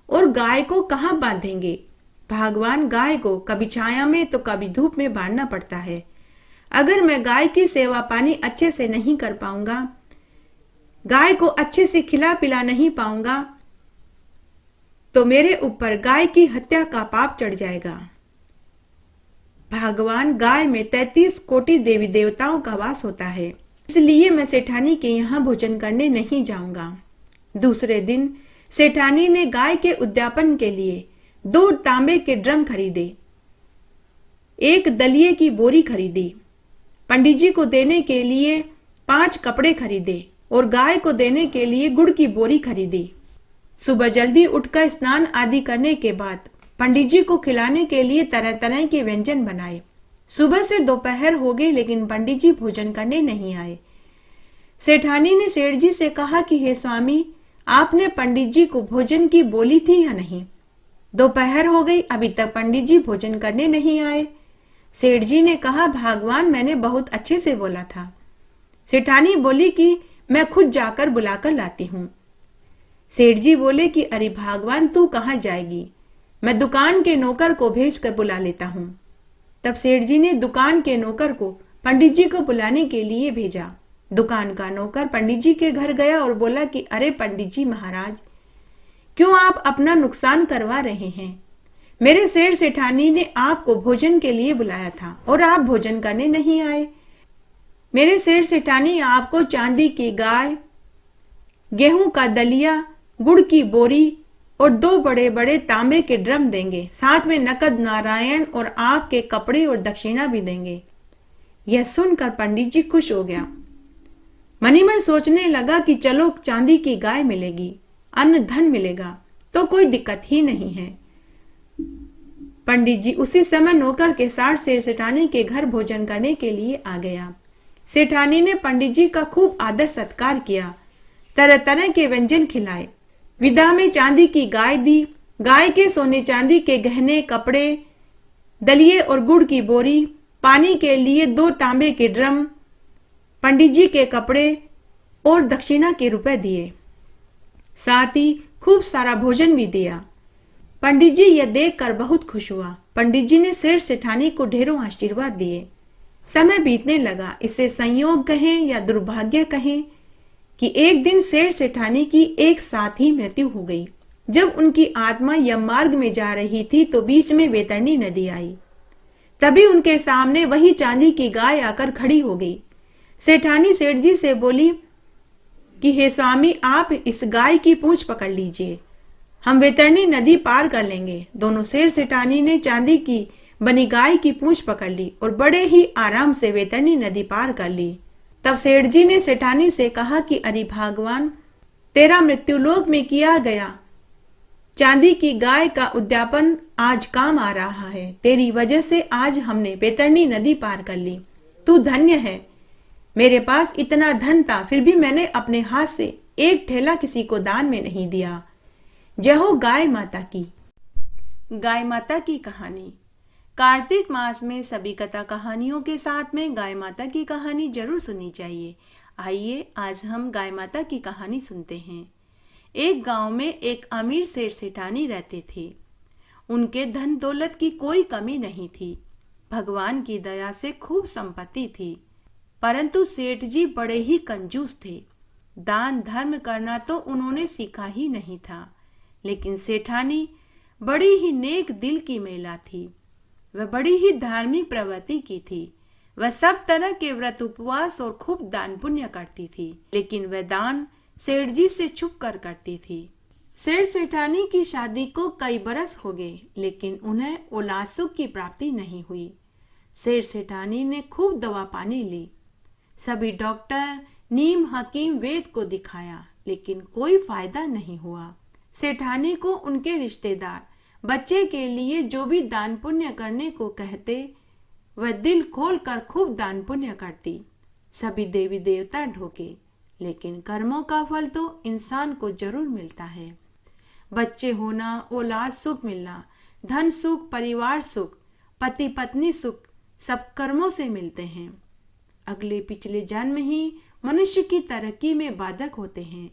और गाय को कहाँ बांधेंगे? भगवान, गाय को कभी छाया में तो कभी धूप में बांधना पड़ता है। अगर मैं गाय की सेवा पानी अच्छे से नहीं कर पाऊंगा, गाय को अच्छे से खिला पिला नहीं पाऊंगा, तो मेरे ऊपर गाय की हत्या का पाप चढ़ जाएगा। भगवान, गाय में 33 कोटि देवी देवताओं का वास होता है, इसलिए मैं सेठानी के यहाँ भोजन करने नहीं जाऊंगा। दूसरे दिन सेठानी ने गाय के उद्यापन के लिए 2 तांबे के ड्रम खरीदे, 1 दलिये की बोरी खरीदी, पंडित जी को देने के लिए 5 कपड़े खरीदे और गाय को देने के लिए गुड़ की बोरी खरीदी। सुबह जल्दी उठकर स्नान आदि करने के बाद पंडित जी को खिलाने के लिए तरह तरह के व्यंजन बनाए। सुबह से दोपहर हो गई लेकिन पंडित जी भोजन करने नहीं आए। सेठानी ने सेठ जी से कहा कि हे स्वामी, आपने पंडित जी को भोजन की बोली थी या नहीं? दोपहर हो गई, अभी तक पंडित जी भोजन करने नहीं आए। सेठ जी ने कहा, भगवान, मैंने बहुत अच्छे से बोला था। सेठानी बोली कि मैं खुद जाकर बुलाकर लाती हूँ। सेठ जी बोले कि अरे भगवान, तू कहाँ जाएगी? मैं दुकान के नौकर को भेजकर बुला लेता हूँ। तब सेठ जी ने दुकान के नौकर को पंडित जी को बुलाने के लिए भेजा। दुकान का नौकर पंडित जी के घर गया और बोला कि अरे पंडित जी महाराज, क्यों आप अपना नुकसान करवा रहे हैं? मेरे सेठ सेठानी ने आपको भोजन के लिए बुलाया था और आप भोजन करने नहीं आए। मेरे सेठ सेठानी आपको चांदी की गाय, गेहूं का दलिया, गुड़ की बोरी और 2 बड़े बड़े तांबे के ड्रम देंगे, साथ में नकद नारायण और आपके कपड़े और दक्षिणा भी देंगे। यह सुनकर पंडित जी खुश हो गया। मनी मन सोचने लगा कि चलो चांदी की गाय मिलेगी, अन्न धन मिलेगा, तो कोई दिक्कत ही नहीं है। पंडित जी उसी समय नौकर के साथ सेठ सेठानी के घर भोजन करने के लिए आ गया। सेठानी ने पंडित जी का खूब आदर सत्कार किया, तरह तरह के व्यंजन खिलाए, विदा में चांदी की गाय दी, गाय के सोने चांदी के गहने, कपड़े, दलिये और गुड़ की बोरी, पानी के लिए 2 तांबे के ड्रम, पंडित जी के कपड़े और दक्षिणा के रुपए दिए। साथ ही खूब सारा भोजन भी दिया। पंडित जी यह देखकर बहुत खुश हुआ। पंडित जी ने सेठ सेठानी को ढेरों आशीर्वाद दिए। समय बीतने लगा। इसे संयोग कहें या दुर्भाग्य कहें कि एक दिन सेठ सेठानी की एक साथ ही मृत्यु हो गई। जब उनकी आत्मा यम मार्ग में जा रही थी तो बीच में वैतरणी नदी आई। तभी उनके सामने वही चांदी की गाय आकर खड़ी हो गई। सेठानी सेठ जी से बोली कि हे स्वामी, आप इस गाय की पूंछ पकड़ लीजिए, हम वैतरणी नदी पार कर लेंगे। दोनों सेठ सेठानी ने चांदी की बनी गाय की पूंछ पकड़ ली और बड़े ही आराम से वैतरणी नदी पार कर ली। तब सेठ जी ने सेठानी से कहा कि अरे भगवान, तेरा मृत्युलोक में किया गया चांदी की गाय का उद्यापन आज काम आ रहा है। तेरी वजह से आज हमने वैतरणी नदी पार कर ली। तू धन्य है। मेरे पास इतना धन था, फिर भी मैंने अपने हाथ से एक ठेला किसी को दान में नहीं दिया। जय हो गाय माता की। गाय माता की कहानी। कार्तिक मास में सभी कथा कहानियों के साथ में गाय माता की कहानी जरूर सुननी चाहिए। आइए आज हम गाय माता की कहानी सुनते हैं। एक गांव में एक अमीर सेठ सेठानी रहते थे। उनके धन दौलत की कोई कमी नहीं थी। भगवान की दया से खूब संपत्ति थी, परंतु सेठ जी बड़े ही कंजूस थे। दान धर्म करना तो उन्होंने सीखा ही नहीं था। लेकिन सेठानी बड़ी ही नेक दिल की महिला थी। वह बड़ी ही धार्मिक प्रवृत्ति की थी। वह सब तरह के व्रत उपवास और खूब दान पुण्य करती थी, लेकिन वह दान सेठ जी से छुप कर करती थी। सेठ सेठानी की शादी को कई बरस हो गए, लेकिन उन्हें औलाद सुख की प्राप्ति नहीं हुई। सेठ सेठानी ने खूब दवा पानी ली, सभी डॉक्टर, नीम, हकीम, वैद्य को दिखाया, लेकिन कोई फायदा नहीं हुआ। सेठानी को उनके रिश्तेदार बच्चे के लिए जो भी दान पुण्य करने को कहते, वह दिल खोल कर खूब दान पुण्य करती, सभी देवी देवता ढोके, लेकिन कर्मों का फल तो इंसान को जरूर मिलता है। बच्चे होना, औलाद सुख मिलना, धन सुख, परिवार सुख, पति पत्नी सुख सब कर्मों से मिलते हैं। अगले पिछले जन्म ही मनुष्य की तरक्की में बाधक होते हैं।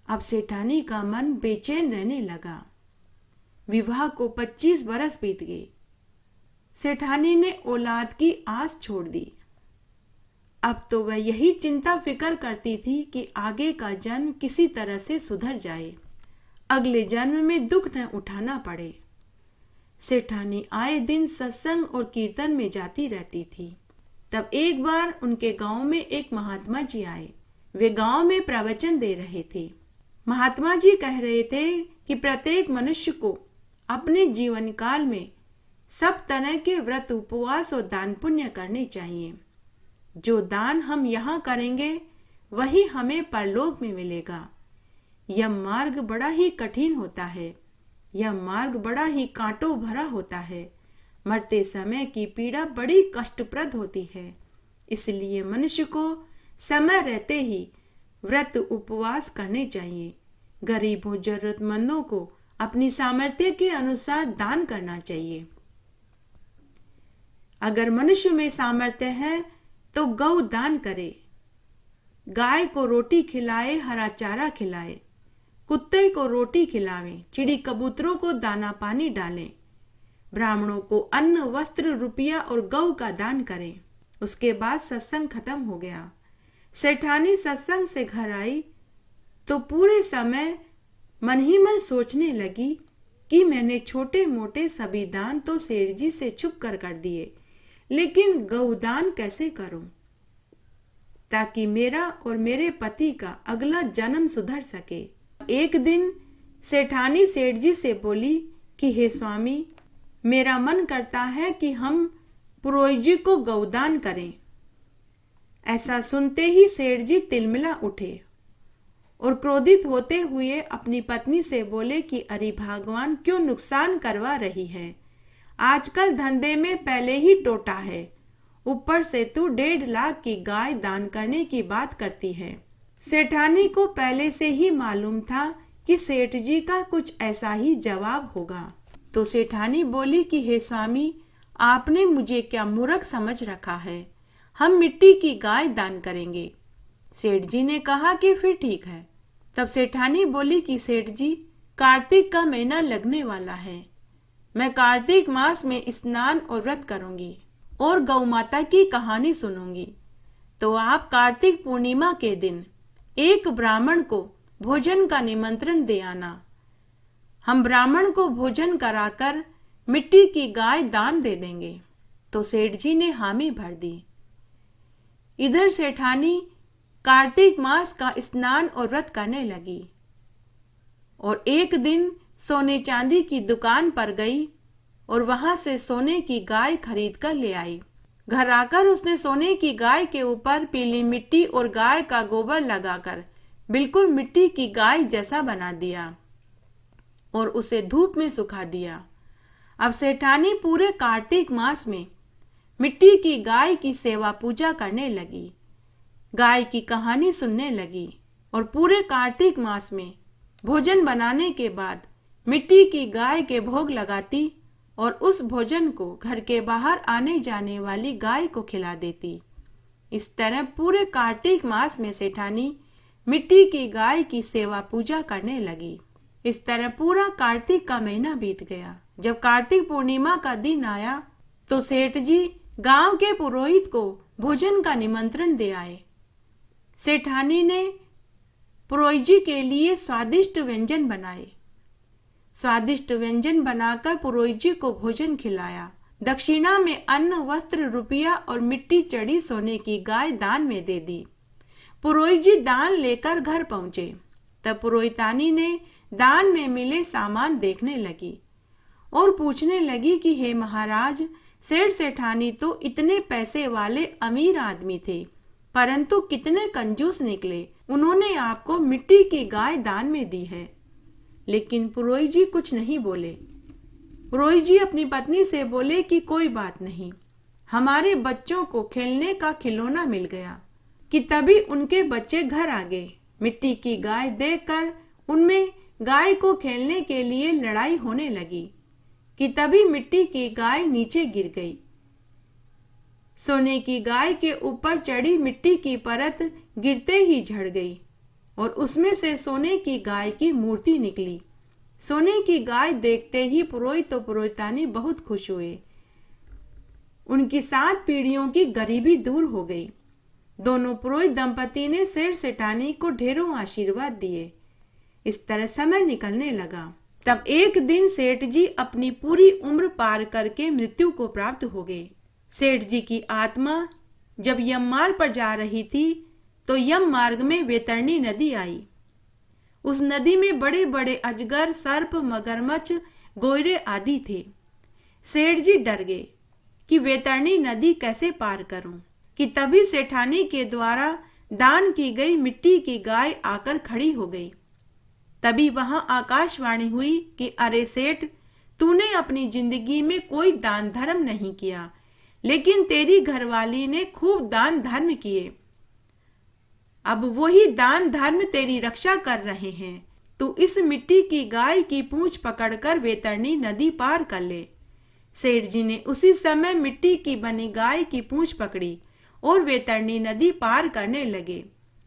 अब सेठानी का मन बेचैन रहने लगा। विवाह को 25 बरस बीत गए। सेठानी ने औलाद की आस छोड़ दी। अब तो वह यही चिंता फिक्र करती थी कि आगे का जन्म किसी तरह से सुधर जाए, अगले जन्म में दुख न उठाना पड़े। सेठानी आए दिन सत्संग और कीर्तन में जाती रहती थी। तब एक बार उनके गांव में एक महात्मा जी आए। वे गांव में प्रवचन दे रहे थे। महात्मा जी कह रहे थे कि प्रत्येक मनुष्य को अपने जीवन काल में सब तरह के व्रत, उपवास और दान पुण्य करने चाहिए। जो दान हम यहाँ करेंगे वही हमें परलोक में मिलेगा। यह मार्ग बड़ा ही कठिन होता है, यह मार्ग बड़ा ही कांटों भरा होता है। मरते समय की पीड़ा बड़ी कष्टप्रद होती है। इसलिए मनुष्य को समय रहते ही व्रत, उपवास करने चाहिए। गरीबों, जरूरतमंदों को अपनी सामर्थ्य के अनुसार दान करना चाहिए। अगर मनुष्य में सामर्थ्य है तो गौ दान करे, गाय को रोटी खिलाए, हरा चारा खिलाए, कुत्ते को रोटी खिलावे, चिड़ी कबूतरों को दाना पानी डालें, ब्राह्मणों को अन्न, वस्त्र, रुपया और गौ का दान करें। उसके बाद सत्संग खत्म हो गया। सेठानी सत्संग से घर आई तो पूरे समय मन ही मन सोचने लगी कि मैंने छोटे मोटे सभी दान तो सेठ जी से छुप कर दिए, लेकिन गौदान कैसे करूं ताकि मेरा और मेरे पति का अगला जन्म सुधर सके। एक दिन सेठानी सेठ जी से बोली कि हे स्वामी, मेरा मन करता है कि हम पुरोहित जी को गौदान करें। ऐसा सुनते ही सेठ जी तिलमिला उठे और क्रोधित होते हुए अपनी पत्नी से बोले कि अरे भगवान, क्यों नुकसान करवा रही है? आजकल धंधे में पहले ही टोटा है, ऊपर से तू 1.5 लाख की गाय दान करने की बात करती है। सेठानी को पहले से ही मालूम था कि सेठ जी का कुछ ऐसा ही जवाब होगा। तो सेठानी बोली कि हे स्वामी, आपने मुझे क्या मूर्ख समझ रखा है? हम मिट्टी की गाय दान करेंगे। सेठ जी ने कहा कि फिर ठीक है। तब सेठानी बोली कि सेठ जी, कार्तिक का महीना लगने वाला है, मैं कार्तिक मास में स्नान और व्रत करूंगी और गौ माता की कहानी सुनूंगी। तो आप कार्तिक पूर्णिमा के दिन एक ब्राह्मण को भोजन का निमंत्रण दे आना। हम ब्राह्मण को भोजन कराकर मिट्टी की गाय दान दे देंगे। तो सेठ जी ने हामी भर दी। इधर सेठानी कार्तिक मास का स्नान और व्रत करने लगी और एक दिन सोने चांदी की दुकान पर गई और वहां से सोने की गाय खरीद कर ले आई। घर आकर उसने सोने की गाय के ऊपर पीली मिट्टी और गाय का गोबर लगाकर बिल्कुल मिट्टी की गाय जैसा बना दिया और उसे धूप में सुखा दिया। अब सेठानी पूरे कार्तिक मास में मिट्टी की गाय की सेवा पूजा करने लगी, गाय की कहानी सुनने लगी और पूरे कार्तिक मास में भोजन बनाने के बाद मिट्टी की गाय के भोग लगाती और उस भोजन को घर के बाहर आने जाने वाली गाय को खिला देती। इस तरह पूरे कार्तिक मास में सेठानी मिट्टी की गाय की सेवा पूजा करने लगी। इस तरह पूरा कार्तिक का महीना बीत गया। जब कार्तिक पूर्णिमा का दिन आया तो सेठ जी गांव के पुरोहित को भोजन का निमंत्रण दे आए। सेठानी ने पुरोहित जी के लिए स्वादिष्ट व्यंजन बनाए। स्वादिष्ट व्यंजन बनाकर पुरोहित जी को भोजन खिलाया। दक्षिणा में अन्न, वस्त्र, रुपया और मिट्टी चढ़ी सोने की गाय दान में दे दी। पुरोहित जी दान लेकर घर पहुंचे। तब पुरोहितानी ने दान में मिले सामान देखने लगी और पूछने लगी कि हे महाराज, सेठ सेठानी तो इतने पैसे वाले अमीर आदमी थे, परंतु कितने कंजूस निकले। उन्होंने आपको मिट्टी की गाय दान में दी है। लेकिन पुरोहित जी कुछ नहीं बोले। पुरोहित जी अपनी पत्नी से बोले कि कोई बात नहीं, हमारे बच्चों को खेलने का खिलौना मिल गया कि तभी उनके बच्चे घर आ गए। मिट्टी की गाय देखकर उनमें गाय को खेलने के लिए लड़ाई होने लगी कि तभी मिट्टी की गाय नीचे गिर गई। सोने की गाय के ऊपर चढ़ी मिट्टी की परत गिरते ही झड़ गई और उसमें से सोने की गाय की मूर्ति निकली। सोने की गाय देखते ही पुरोहित और पुरोहितानी बहुत खुश हुए। उनकी 7 पीढ़ियों की गरीबी दूर हो गई। दोनों पुरोहित दंपति ने सेठ सेठानी को ढेरों आशीर्वाद दिए। इस तरह समय निकलने लगा। तब एक दिन सेठ जी अपनी पूरी उम्र पार करके मृत्यु को प्राप्त हो गए। सेठ जी की आत्मा जब यम मार्ग पर जा रही थी तो यम मार्ग में वैतरणी नदी आई। उस नदी में बड़े बड़े अजगर, सर्प, मगरमच्छ, गोयरे आदि थे। सेठ जी डर गए कि वैतरणी नदी कैसे पार करूं कि तभी सेठानी के द्वारा दान की गई मिट्टी की गाय आकर खड़ी हो गई। तभी वहां आकाशवाणी हुई कि अरे सेठ, तूने अपनी जिंदगी में कोई दान धर्म नहीं किया, लेकिन तेरी घरवाली ने खूब दान धर्म किए। अब वही दान धर्म तेरी रक्षा कर रहे हैं। तू इस मिट्टी की गाय की पूंछ पकड़कर वैतरणी नदी पार कर ले। सेठ जी ने उसी समय मिट्टी की बनी गाय की पूंछ पकड़ी और वैतरणी नदी पार करने लगे।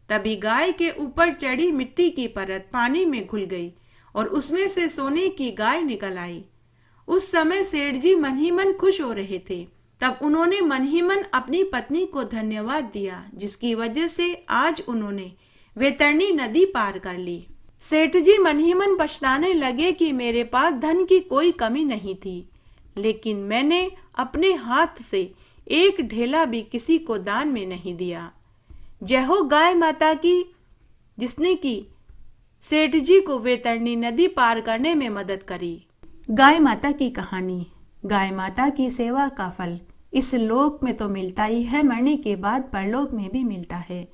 तभी गाय के ऊपर चढ़ी मिट्टी की परत पानी में घुल गई और उसमें से सोने की गाय निकल आई। उस समय सेठ जी मन ही मन खुश हो रहे थे। तब उन्होंने मन ही मन अपनी पत्नी को धन्यवाद दिया, जिसकी वजह से आज उन्होंने वैतरणी नदी पार कर ली। सेठ जी मन ही मन पछताने लगे कि मेरे पास धन की कोई कमी नहीं थी, लेकिन मैंने अपने हाथ से एक ढेला भी किसी को दान में नहीं दिया। जय हो गाय माता की, जिसने की सेठ जी को वैतरणी नदी पार करने में मदद करी। गाय माता की कहानी। गाय माता की सेवा का फल इस लोक में तो मिलता ही है, मरने के बाद परलोक में भी मिलता है।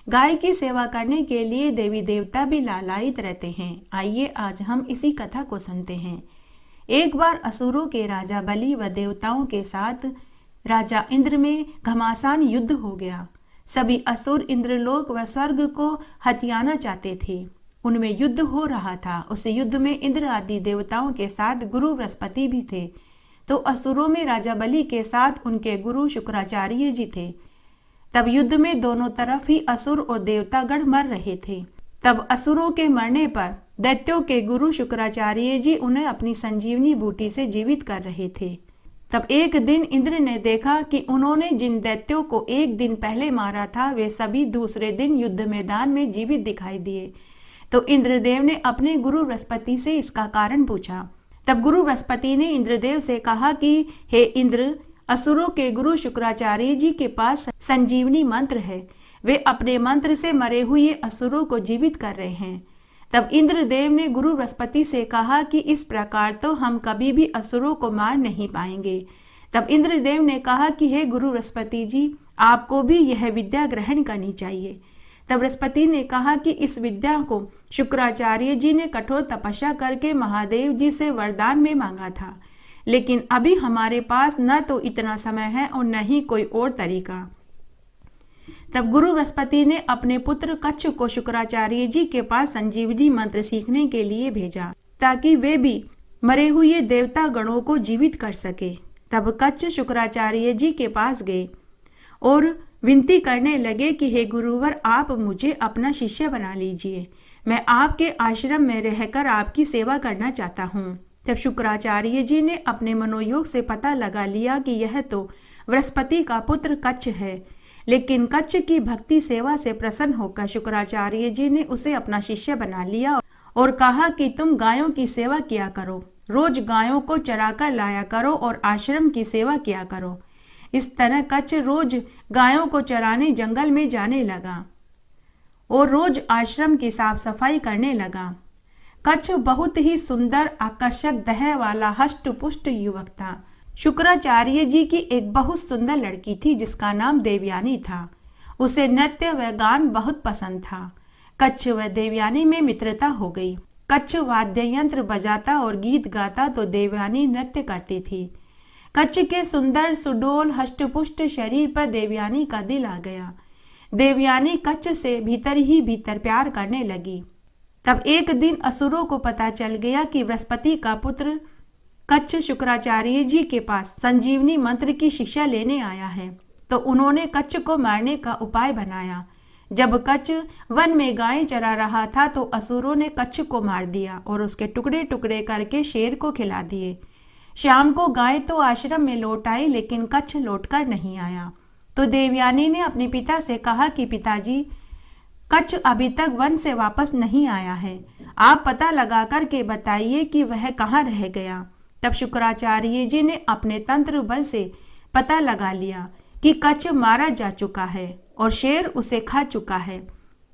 गाय की सेवा करने के लिए देवी देवता भी लालायित रहते हैं। आइए आज हम इसी कथा को सुनते हैं। एक बार असुरों के राजा बलि व देवताओं के साथ राजा इंद्र में घमासान युद्ध हो गया। सभी असुर इंद्रलोक व स्वर्ग को हथियाना चाहते थे। उनमें युद्ध हो रहा था। उस युद्ध में इंद्र आदि देवताओं के साथ गुरु बृहस्पति भी थे। तो असुरों में राजा बलि के साथ उनके गुरु शुक्राचार्य जी थे। तब युद्ध में दोनों तरफ ही असुर और देवतागण मर रहे थे। तब असुरों के मरने पर दैत्यों के गुरु शुक्राचार्य जी उन्हें अपनी संजीवनी बूटी से जीवित कर रहे थे। तब एक दिन इंद्र ने देखा कि उन्होंने जिन दैत्यों को एक दिन पहले मारा था वे सभी दूसरे दिन युद्ध मैदान में जीवित दिखाई दिए। तो इंद्रदेव ने अपने गुरु बृहस्पति से इसका कारण पूछा। तब गुरु बृहस्पति ने इंद्रदेव से कहा कि हे इंद्र, असुरों के गुरु शुक्राचार्य जी के पास संजीवनी मंत्र है। वे अपने मंत्र से मरे हुए असुरों को जीवित कर रहे हैं। तब इंद्रदेव ने गुरु बृहस्पति से कहा कि इस प्रकार तो हम कभी भी असुरों को मार नहीं पाएंगे। तब इंद्रदेव ने कहा कि हे गुरु बृहस्पति जी, आपको भी यह विद्या ग्रहण करनी चाहिए। तब बृहस्पति ने कहा कि इस विद्या को शुक्राचार्य जी ने कठोर तपस्या करके महादेव जी से वरदान में मांगा था, लेकिन अभी हमारे पास न तो इतना समय है और न ही कोई और तरीका। तब गुरु बृहस्पति ने अपने पुत्र कच्छ को शुक्राचार्य जी के पास संजीवनी मंत्र सीखने के लिए भेजा, ताकि वे भी मरे हुए देवता गणों को जीवित कर सके। तब कच्छ शुक्राचार्य जी के पास गए और विनती करने लगे कि हे गुरुवर, आप मुझे अपना शिष्य बना लीजिए। मैं आपके आश्रम में रहकर आपकी सेवा करना चाहता हूँ। तब शुक्राचार्य जी ने अपने मनोयोग से पता लगा लिया कि यह तो बृहस्पति का पुत्र कच्छ है, लेकिन कच्छ की भक्ति सेवा से प्रसन्न होकर शुक्राचार्य जी ने उसे अपना शिष्य बना लिया और कहा कि तुम गायों की सेवा किया करो, रोज गायों को चराकर लाया करो और आश्रम की सेवा किया करो। इस तरह कच्छ रोज गायों को चराने जंगल में जाने लगा और रोज आश्रम की साफ सफाई करने लगा। कच्छ बहुत ही सुंदर, आकर्षक देह वाला हष्ट पुष्ट युवक था। शुक्राचार्य जी की एक बहुत सुंदर लड़की थी जिसका नाम देवयानी था। उसे नृत्य व गान बहुत पसंद था। कच्छ व देवयानी में मित्रता हो गई। कच्छ वाद्य यंत्र बजाता और गीत गाता तो देवयानी नृत्य करती थी। कच्छ के सुंदर सुडोल हष्टपुष्ट शरीर पर देवयानी का दिल आ गया। देवयानी कच्छ से भीतर ही भीतर प्यार करने लगी। तब एक दिन असुरों को पता चल गया कि बृहस्पति का पुत्र कच्छ शुक्राचार्य जी के पास संजीवनी मंत्र की शिक्षा लेने आया है, तो उन्होंने कच्छ को मारने का उपाय बनाया। जब कच्छ वन में गायें चरा रहा था तो असुरों ने कच्छ को मार दिया और उसके टुकड़े टुकड़े करके शेर को खिला दिए। शाम को गायें तो आश्रम में लौट आई, लेकिन कच्छ लौटकर नहीं आया। तो देवयानी ने अपने पिता से कहा कि पिताजी, कच्छ अभी तक वन से वापस नहीं आया है, आप पता लगा कर के बताइए कि वह कहाँ रह गया। तब शुक्राचार्य जी ने अपने तंत्र बल से पता लगा लिया कि कच्छ मारा जा चुका है और शेर उसे खा चुका है।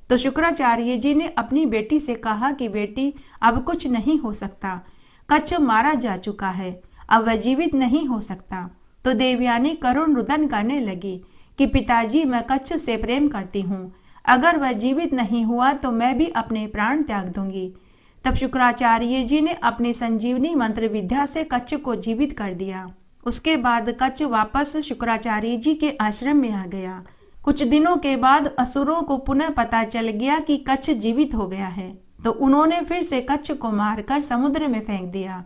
तो शुक्राचार्य जी ने अपनी बेटी से कहा कि बेटी, अब कुछ नहीं हो सकता, कच्छ मारा जा चुका है, अब वह जीवित नहीं हो सकता। तो देवयानी करुण रुदन करने लगी कि पिताजी, मैं कच्छ से प्रेम करती हूँ, अगर वह जीवित नहीं हुआ तो मैं भी अपने प्राण त्याग दूंगी। तब शुक्राचार्य जी ने अपनी संजीवनी मंत्र विद्या से कच्छ को जीवित कर दिया। उसके बाद कच्छ वापस शुक्राचार्य जी के आश्रम में आ गया। कुछ दिनों के बाद असुरों को पुनः पता चल गया कि कच्छ जीवित हो गया है, तो उन्होंने फिर से कच्छ को मारकर समुद्र में फेंक दिया।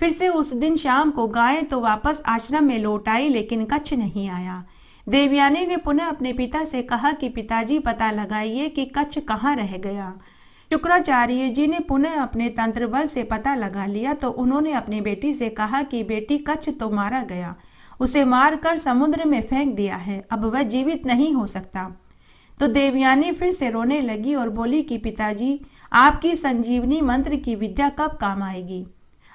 फिर से उस दिन शाम को गायें तो वापस आश्रम में लौट आई, लेकिन कच्छ नहीं आया। देवयानी ने पुनः अपने पिता से कहा कि पिताजी, पता लगाइए कि कच्छ कहाँ रह गया। शुक्राचार्य जी ने पुनः अपने तंत्र बल से पता लगा लिया, तो उन्होंने अपनी बेटी से कहा कि बेटी, कच्छ तो मारा गया, उसे मारकर समुद्र में फेंक दिया है, अब वह जीवित नहीं हो सकता। तो देवयानी फिर से रोने लगी और बोली कि पिताजी, आपकी संजीवनी मंत्र की विद्या कब काम आएगी?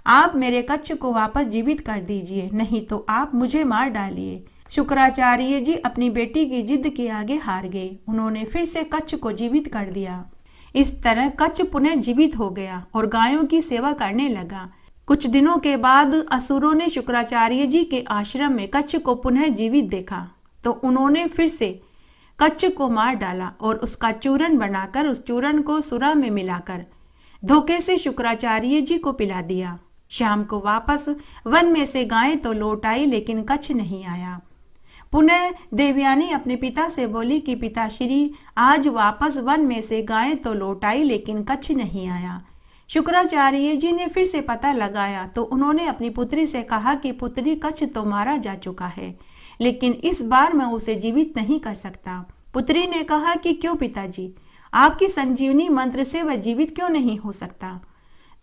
आप मेरे कच्छ को वापस जीवित कर दीजिए, नहीं तो आप मुझे मार डालिए। शुक्राचार्य जी अपनी बेटी की जिद के आगे हार गए। उन्होंने फिर से कच्छ को जीवित कर दिया। इस तरह कच्छ पुनः जीवित हो गया और गायों की सेवा करने लगा। कुछ दिनों के बाद असुरों ने शुक्राचार्य जी के आश्रम में कच्छ को पुनः जीवित देखा, तो उन्होंने फिर से कच्छ को मार डाला और उसका चूरन बनाकर उस चूरन को सुरा में मिलाकर धोखे से शुक्राचार्य जी को पिला दिया। शाम को वापस वन में से गायें तो लौट आई, लेकिन कच्छ नहीं आया। पुनः देवयानी अपने पिता से बोली कि पिताश्री, आज वापस वन में से गायें तो लौट आई, लेकिन कच्छ नहीं आया। शुक्राचार्य जी ने फिर से पता लगाया, तो उन्होंने अपनी पुत्री से कहा कि पुत्री, कच्छ तो मारा जा चुका है, लेकिन इस बार मैं उसे जीवित नहीं कर सकता। पुत्री ने कहा कि क्यों पिताजी, आपकी संजीवनी मंत्र से वह जीवित क्यों नहीं हो सकता?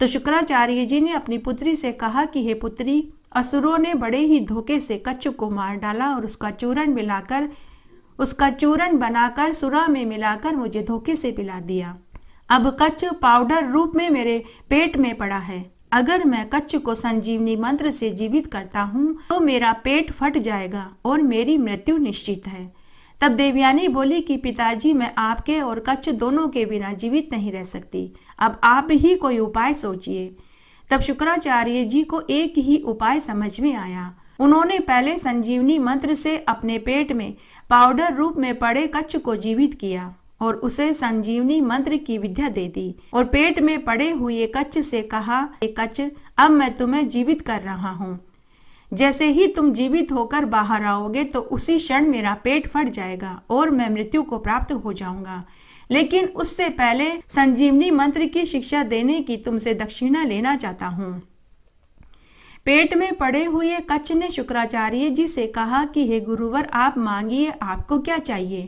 तो शुक्राचार्य जी ने अपनी पुत्री से कहा कि हे पुत्री, असुरों ने बड़े ही धोखे से कच्छ को मार डाला और उसका चूरन बनाकर सुरा में मिलाकर मुझे धोखे से पिला दिया। अब कच्छ पाउडर रूप में मेरे पेट में पड़ा है। अगर मैं कच्छ को संजीवनी मंत्र से जीवित करता हूँ तो मेरा पेट फट जाएगा और मेरी मृत्यु निश्चित है। तब देवयानी बोली कि पिताजी, मैं आपके और कच्छ दोनों के बिना जीवित नहीं रह सकती, अब आप ही कोई उपाय सोचिए। तब शुक्राचार्य जी को एक ही उपाय समझ में आया। उन्होंने पहले संजीवनी मंत्र से अपने पेट में पाउडर रूप में पड़े कच्छ को जीवित किया और उसे संजीवनी मंत्र की विद्या दे दी और पेट में पड़े हुए कच्छ से कहा, कच्छ, अब मैं तुम्हें जीवित कर रहा हूँ। जैसे ही तुम जीवित होकर बाहर आओगे तो उसी क्षण मेरा पेट फट जाएगा और मैं मृत्यु को प्राप्त हो जाऊंगा। लेकिन उससे पहले संजीवनी मंत्र की शिक्षा देने की तुमसे दक्षिणा लेना चाहता हूँ। पेट में पड़े हुए कच्छ ने शुक्राचार्य जी से कहा कि हे गुरुवर, आप मांगिए, आपको क्या चाहिए?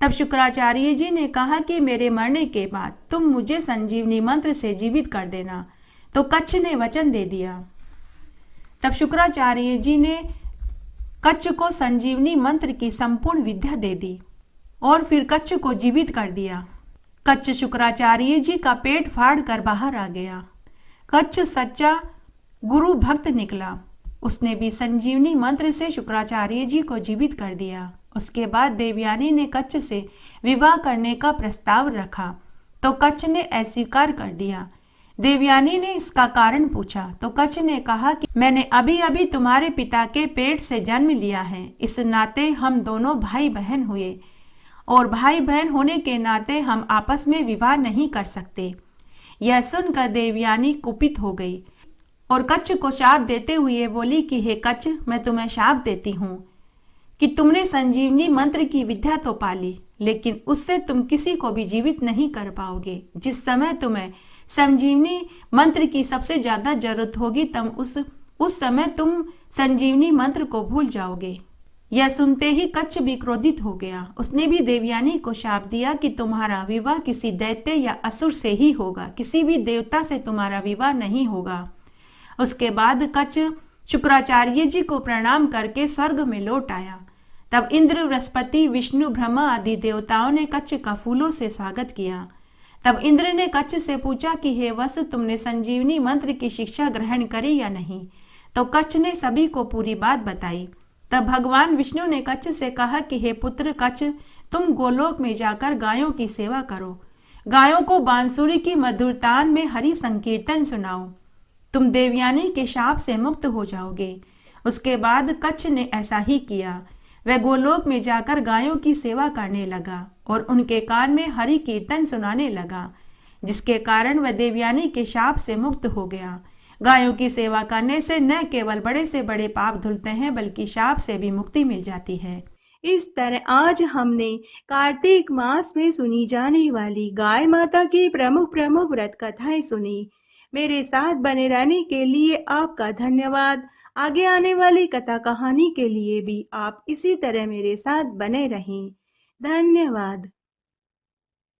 तब शुक्राचार्य जी ने कहा कि मेरे मरने के बाद तुम मुझे संजीवनी मंत्र से जीवित कर देना। तो कच्छ ने वचन दे दिया। तब शुक्राचार्य जी ने कच्छ को संजीवनी मंत्र की संपूर्ण विद्या दे दी और फिर कच्छ को जीवित कर दिया। कच्छ शुक्राचार्य जी का पेट फाड़ कर बाहर आ गया। कच्छ सच्चा गुरु भक्त निकला। उसने भी संजीवनी मंत्र से शुक्राचार्य जी को जीवित कर दिया। उसके बाद देवयानी ने कच्छ से विवाह करने का प्रस्ताव रखा, तो कच्छ ने अस्वीकार कर दिया। देवयानी ने इसका कारण पूछा, तो कच्छ ने कहा कि मैंने अभी अभी तुम्हारे पिता के पेट से जन्म लिया है, इस नाते हम दोनों भाई बहन हुए और भाई बहन होने के नाते हम आपस में विवाह नहीं कर सकते। यह सुनकर देवयानी कुपित हो गई। और कच्छ को शाप देते हुए बोली कि हे कच्छ, मैं तुम्हें शाप देती हूँ कि तुमने संजीवनी मंत्र की विद्या तो पाली, लेकिन उससे तुम किसी को भी जीवित नहीं कर पाओगे। जिस समय तुम्हें संजीवनी मंत्र की सबसे ज्यादा जरूरत होगी तब उस समय तुम संजीवनी मंत्र को भूल जाओगे। यह सुनते ही कच्छ भी क्रोधित हो गया। उसने भी देवयानी को शाप दिया कि तुम्हारा विवाह किसी दैत्य या असुर से ही होगा, किसी भी देवता से तुम्हारा विवाह नहीं होगा। उसके बाद कच्छ शुक्राचार्य जी को प्रणाम करके स्वर्ग में लौट आया। तब इंद्र, बृहस्पति, विष्णु, ब्रह्मा आदि देवताओं ने कच्छ का फूलों से स्वागत किया। तब इंद्र ने कच्छ से पूछा कि हे वत्स, तुमने संजीवनी मंत्र की शिक्षा ग्रहण करी या नहीं? तो कच्छ ने सभी को पूरी बात बताई। तब भगवान विष्णु ने कच्छ से कहा कि हे पुत्र कच्छ, तुम गोलोक में जाकर गायों की सेवा करो, गायों को बांसुरी की मधुर तान में हरि संकीर्तन सुनाओ, तुम देवयानी के शाप से मुक्त हो जाओगे। उसके बाद कच्छ ने ऐसा ही किया। वह गोलोक में जाकर गायों की सेवा करने लगा और उनके कान में हरि कीर्तन सुनाने लगा, जिसके कारण वह देवयानी के शाप से मुक्त हो गया। गायों की सेवा करने से न केवल बड़े से बड़े पाप धुलते हैं, बल्कि शाप से भी मुक्ति मिल जाती है। इस तरह आज हमने कार्तिक मास में सुनी जाने वाली गाय माता की प्रमुख प्रमुख व्रत कथाएं सुनी। मेरे साथ बने रहने के लिए आपका धन्यवाद। आगे आने वाली कथा कहानी के लिए भी आप इसी तरह मेरे साथ बने रहें। धन्यवाद।